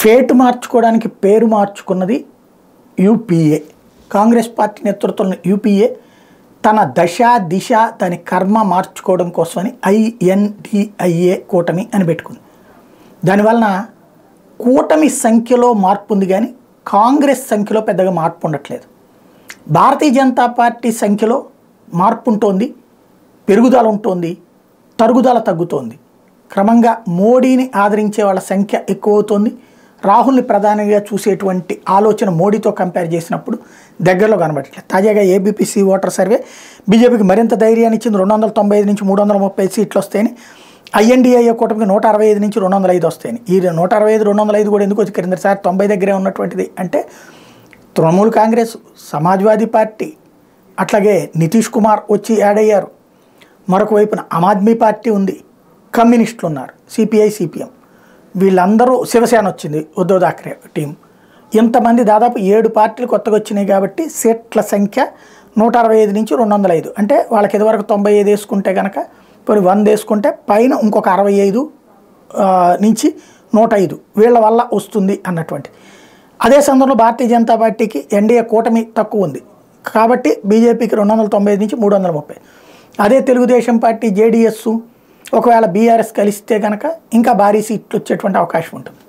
Fate మార్చుకోవడానికి పేరు మార్చుకున్నది UPA. Congress party నేతృత్వంలో యూపీఏ తన దశ దిశ దాని కర్మ మార్చుకోవడం కోసమని INDIA కూటమి అని పెట్టుకుంది. దానివలన కూటమి సంఖ్యలో మార్పు ఉంది కానీ కాంగ్రెస్ సంఖ్యలో పెద్దగా మార్పు ఉండట్లేదు. భారతీయ జనతా పార్టీ సంఖ్యలో మార్పు ఉంటుంది, పెరుగుదల ఉంటుంది, తరుగుదల తగ్గుతోంది. క్రమంగా మోడీని ఆదరించే వాళ్ళ సంఖ్య ఎక్కువ అవుతుంది. రాహుల్ని ప్రధానిగా చూసేటువంటి ఆలోచన మోడీతో కంపేర్ చేసినప్పుడు దగ్గరలో కనబడట్లేదు. తాజాగా ABPC ఓటర్ సర్వే బీజేపీకి మరింత ధైర్యాన్ని ఇచ్చింది. 295 నుంచి 335 సీట్లు వస్తాయని. INDIA కూటమికి 165 నుంచి 205 వస్తాయని. ఈ 165, 205 కూడా ఎందుకు వచ్చి క్రిందసారి 90 దగ్గరే ఉన్నటువంటిది అంటే తృణమూల్ కాంగ్రెస్, సమాజ్వాదీ పార్టీ, అట్లాగే నితీష్ కుమార్ వచ్చి యాడ్ అయ్యారు. మరొక వైపున ఆమ్ ఆద్మీ పార్టీ ఉంది, కమ్యూనిస్టులు ఉన్నారు, CPI CPM, వీళ్ళందరూ, శివసేన వచ్చింది, ఉద్ధవ్ ఠాక్రే టీం. ఇంతమంది దాదాపు 7 పార్టీలు కొత్తగా వచ్చినాయి కాబట్టి సీట్ల సంఖ్య 165 నుంచి 205. అంటే వాళ్ళకి ఇదివరకు 95 వేసుకుంటే కనుక కొన్ని 100 వేసుకుంటే పైన ఇంకొక 65 నుంచి 105 వీళ్ళ వల్ల వస్తుంది అన్నటువంటి. అదే సందర్భంలో భారతీయ జనతా పార్టీకి NDA కూటమి తక్కువ ఉంది కాబట్టి బీజేపీకి 295 నుంచి 330. అదే తెలుగుదేశం పార్టీ JDS ఒకవేళ BRS కలిస్తే కనుక ఇంకా భారీ సీట్లు వచ్చేటువంటి అవకాశం ఉంటుంది.